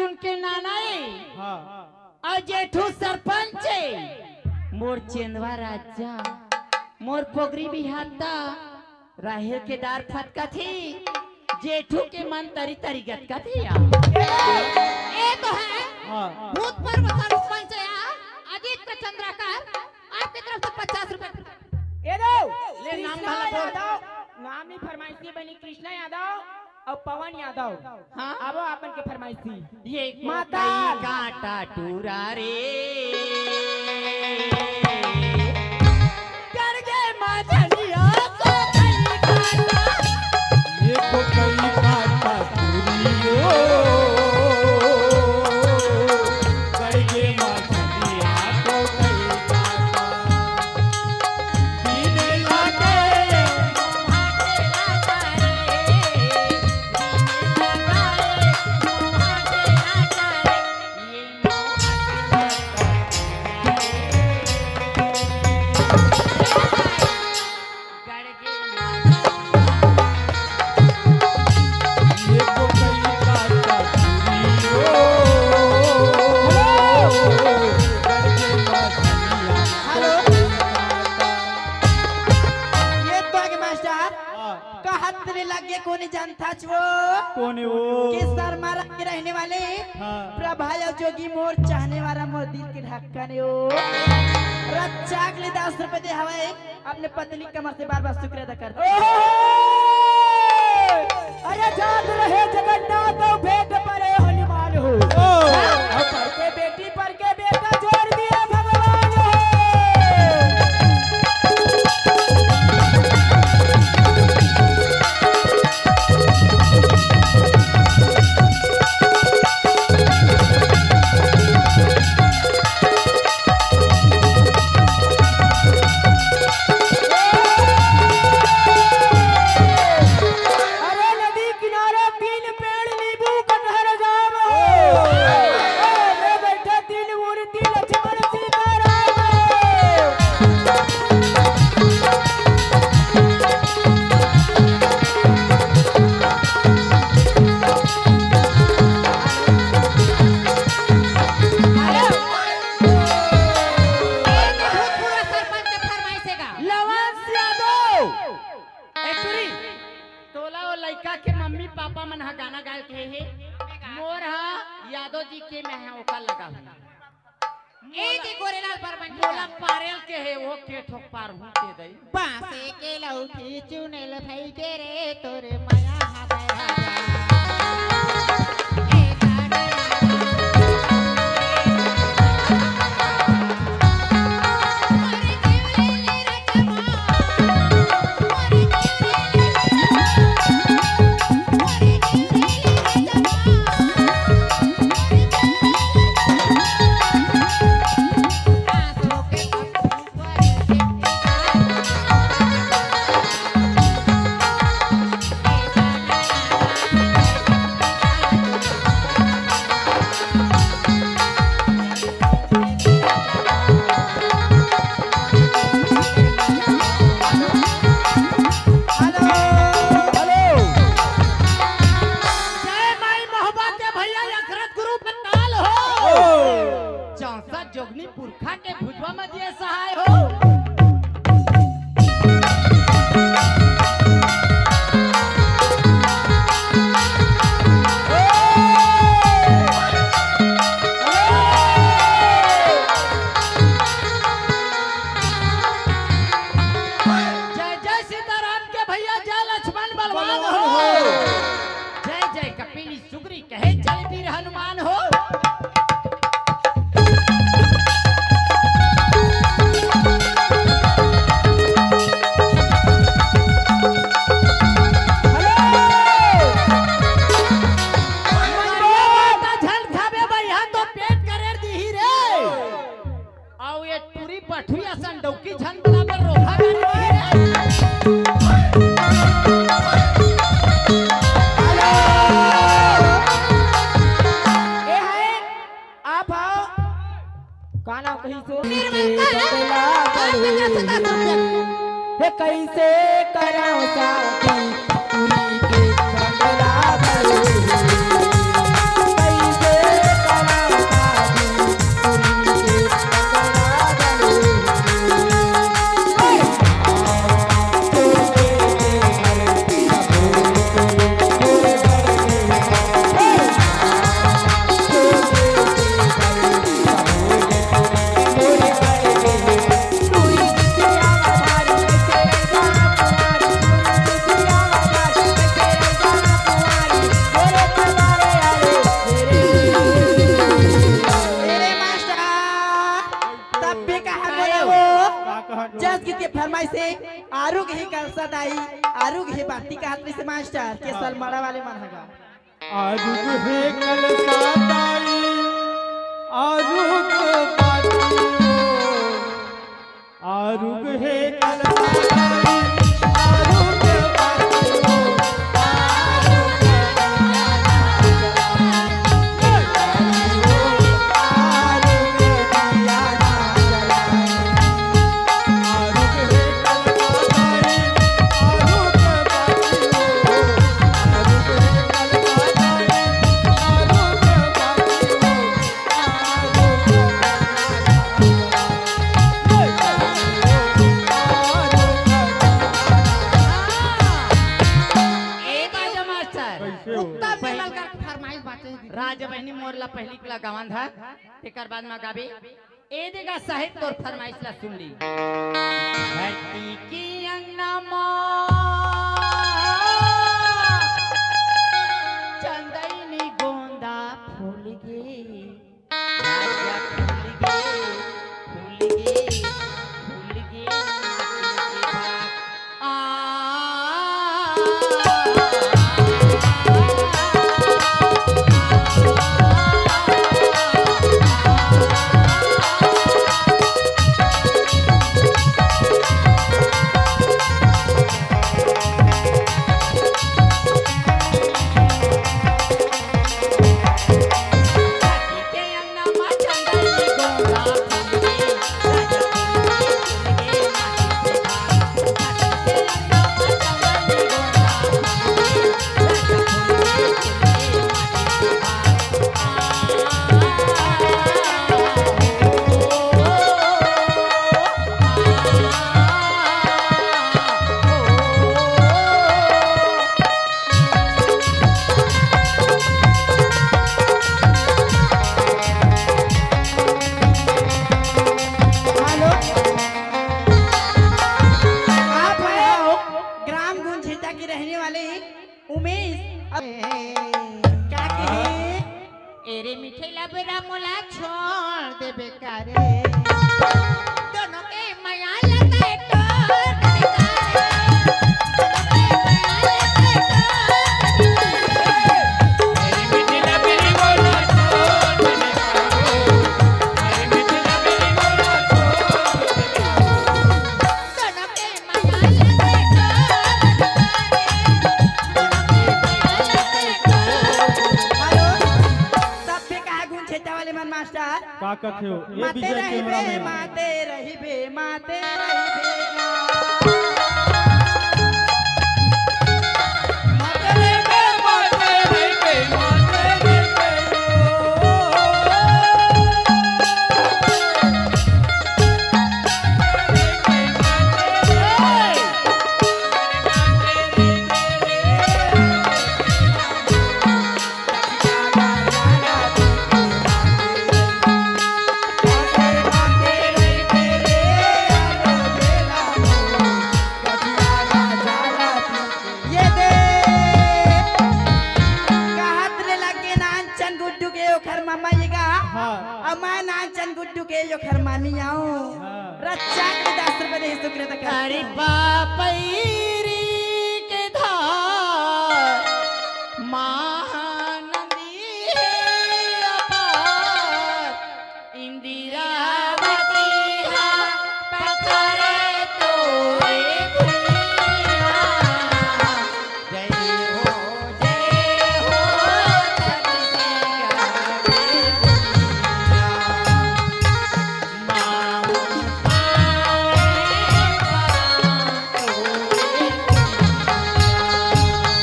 उनके नाना है और जेठू सरपंच है। मोर चेंदवा राजा मोर पोगरी बिहाता राहिल के दार फटका थी जेठू के मन तरी तरीकत का थी ये तो है भूतपूर्व सरपंच अजीत चंद्राकर आपकी तरफ से 50 रुपए। ये दो ले नाम भला बोल। नाम ही फरमाइशी बनी कृष्णा यादव और पवन यादव। हाँ अब अपन के फरमाइशी ये माता काटा टूरा रे कर गए माधनिया को कहीं काटा ये तो कहीं काटा चूरियो करके माधनिया को कहीं काटा दीने लागे ये तो कहीं काटा चूरियो करके माधनिया हेलो ये तो आगे मास्टर कहत रे लगे कोने जानता छो कौन है वो कि सरमारा के रहने वाले प्रभा और जोगी मोर चाहने वाला मोर दिल के ढक्कन है ओ रच्चा के लिए 10 रुपए दे हवे अपने पत्नी कमर से बार बार शुक्र अदा कर। अरे जात रहे जगन्नाथ भेंट परे हनुमान हो पर के बेटी पर के बेटा जोड़ दिया भगवान हो। अरे नदी किनारे 3 पेड़ नींबू कटहर जाम हो मैं बैठे 3 मूर्ति लक्ष्मण सीता राम भूतपूर्व सरपंच फरमाइशेगा। लवंश यादव एक्चुअली तोला और लड़का के मम्मी पापा मन हा गाना गाए के है मोर हा यादव जी के में है ओका लगा हुआ ए जी गोरेलाल परमन मोला पारेल के है वो के ठोक पार हूं दे दई बासे के लौकी चुनेल भाई के रे तोरे माया हाथे राजा ए गाड़े मारे जीवले ले रजमा मारे आंसू के जय माई मोहब्बत के भैया अखरत गुरु पंडाल हो चौसा जोगनी पुरखा के भुजवा में दिए सहाय हो जय जय सीताराम के भैया जय लक्ष्मण बलवान हो जय जय कपिली सुग्री कहे जय वीर हनुमान हो माता झल खाबे भैया तो पेट करे दीही रे आओ ये टूरी पठुया सन डौकी झन बराबर रोखा करे दीही रे ए है आप आओ का नाम कही सो बदला बड़ू हे कैसे कराओ साथी पूरी के बदला बड़ू कैसे आरुग ही कलसा दाई आरुग ही बाती का हाथ में से मास्टर के सलमाड़ा वाले मन हगा आरुग है कलसादाई आरुग बातियो आरुग है कलसादाई आरुग बातियो कुत्ता बिलाल का फरमाइश बाटे राज बहनी मोरला पहली कला गवन था तेकर बाद में गाबे ए देगा साहित्य और फरमाइश ला सुन ली धरती की अंगना चंदनी गोंदा फूल गे राजा फूल गे आ एरे मिठे लबरा मोला छोड़ दे बेकारे दोनों के माया लगे तो का कथे हो ये माते विजय रही कैमरा बे में माते रही बे माते रही बे माते रही बे माते रही बे माते रही गुड्डू के जो खर मामी आओ रच्चा के 10 रुपए दे शुक्र तक अरे बापैरी के धार महानदी है अपार इंदिरावती हा पकड़े तो एक भैया जय हो तब से गावे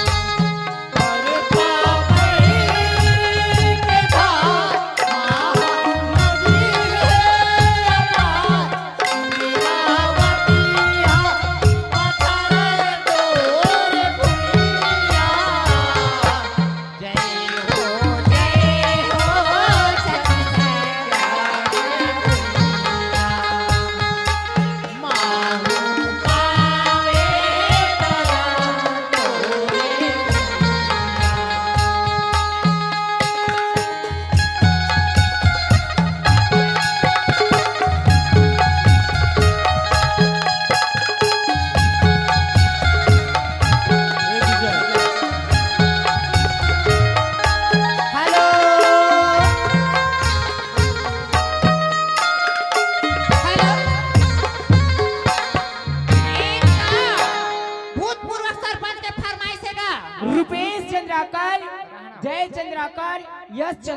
अरे बाबा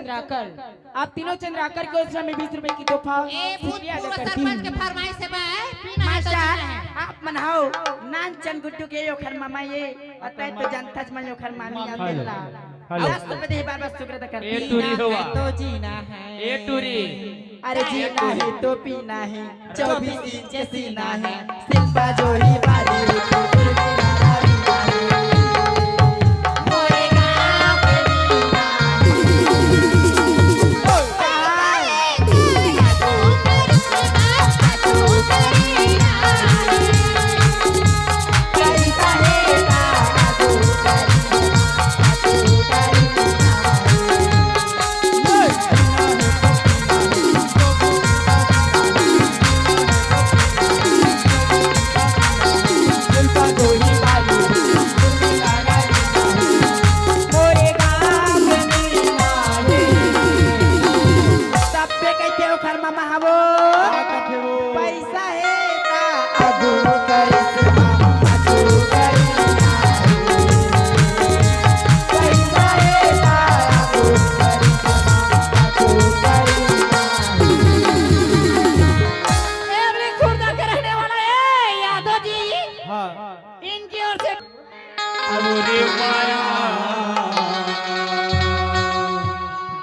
चंद्राकर। आप तीनों चंद्राकर को उस समय 20 रुपए की तोहफा ए खुशियां पूर्व अदा करती सरपंच के हूँ। फरमाइश से बा पीना है तो मास्टर जीना है। आप मनाओ नान चंद गुड्डू के ओखर मामा ये अतः तो जनता मन ओखर मामी अल्लाह हेलो। 10 रुपए दे बार बार शुक्र अदा करती ए हूँ। टूरी पीना हुआ है तो जीना है। ए टूरी अरे जीना है तो पीना है 24 इंच सीना है सिल्पा जोड़ी बारी मोरे गाँव के पैसा है ता अदू करिश्मा अदू करिश्मा पैसा है ता अदू करिश्मा अदू करिश्मा एवरी खुर्दा के रहने वाला है यादव जी हाँ इनकी ओर से अरे माया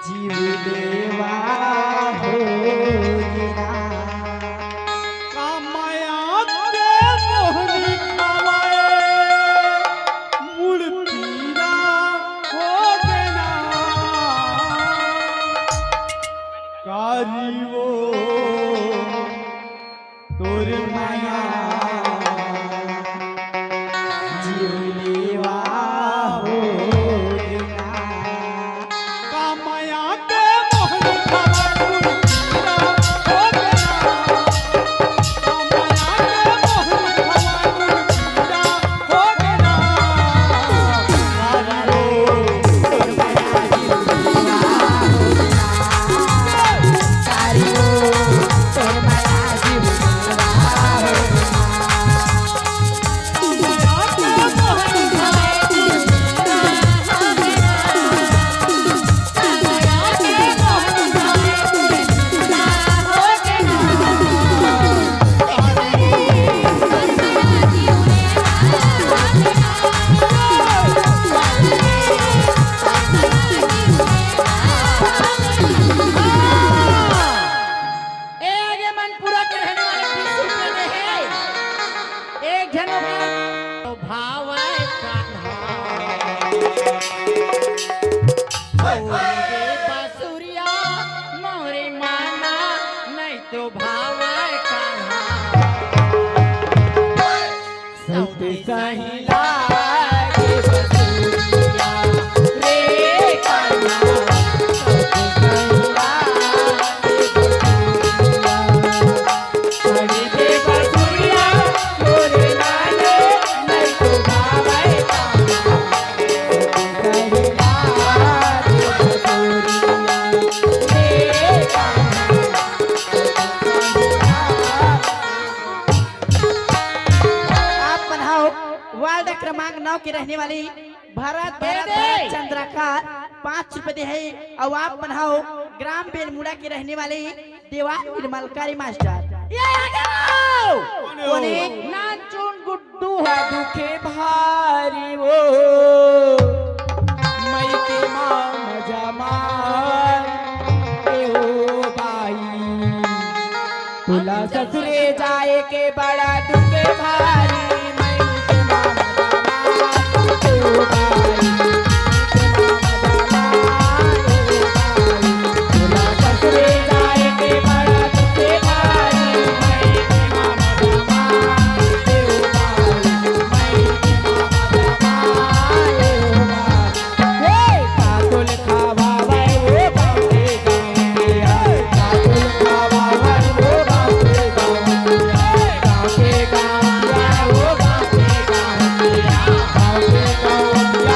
जीव देवा हो गिरा कामया के मोहनी खावाए मूर्तिना हो देना कारी वो तोर माया जीवलेवा हो गिरा कामया के मोहनी खावाए मूर्तिना हो देना कामया के मोहनी खावाए मूर्तिना हो देना कारी वो तोर माया तारी हो तो माया जीवलेवा हो ए आगे मनपुरा के रहने वाले 20 रुपए में है एक जनों का तो भाव है कान्हा मोरे बासुरिया मोरे माना नहीं तो भाव है कान्हा संत सहिला के बसुरिया रे कान्हा संत सहिला के बसुरिया सड़ी के बसुरिया मोरे नाने नहीं तो भावे कान्हा संत सहिला के बसुरिया रे कान्हा आप बनाओ वार्ड क्रमांक 9 के रहने वाली भरत चंद्रकार 5 रुपए दे है और आप बनाओ ग्राम बेलमुड़ा के रहने वाले देवा निर्मलकारी मास्टर ये आगे आओ कोने नाचून गुड्डू दुखे भारी वो मई के माम जमार ए हो भाई तुला ससुरे जाए के बड़ा दुखे भारी मई के माम जमार ए हो भाई तुला ससुरे जाए के बड़ा दुखे भारी मई के माम जमार ए हो भाई मई के माम जमार ए हो भाई हे काकुल खावा भाई वो बापे गाँव काकुल खावा भाई वो बापे गाँव गाँव के गाँव वो बापे गाँव गाँव के गाँव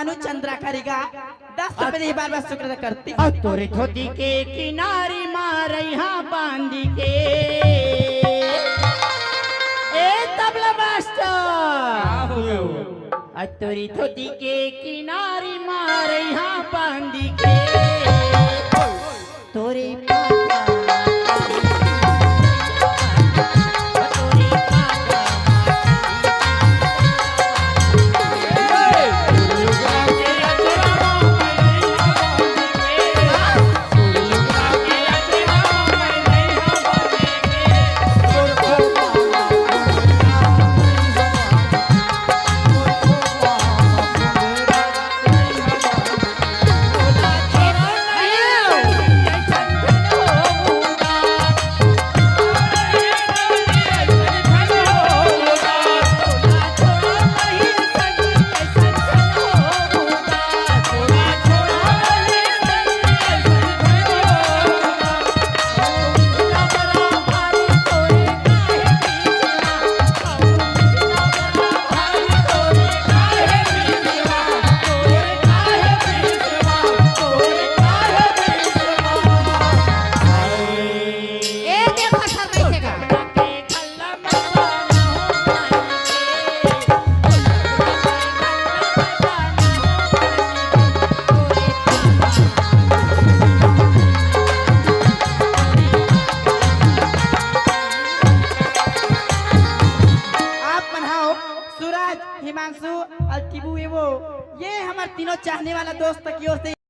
मनु चंद्रा करेगा 10 रुपए दे बार बार शुक्र अदा करती और तोरे धोती के किनारी मारे यहाँ बांधी के ए तबला मास्टर और तोरी धोती के किनारी मारे यहाँ बांधी के तोरे पापा तोरे पापा हिमांशु और टिबू ये हमारे तीनों चाहने वाला दोस्त की ओर से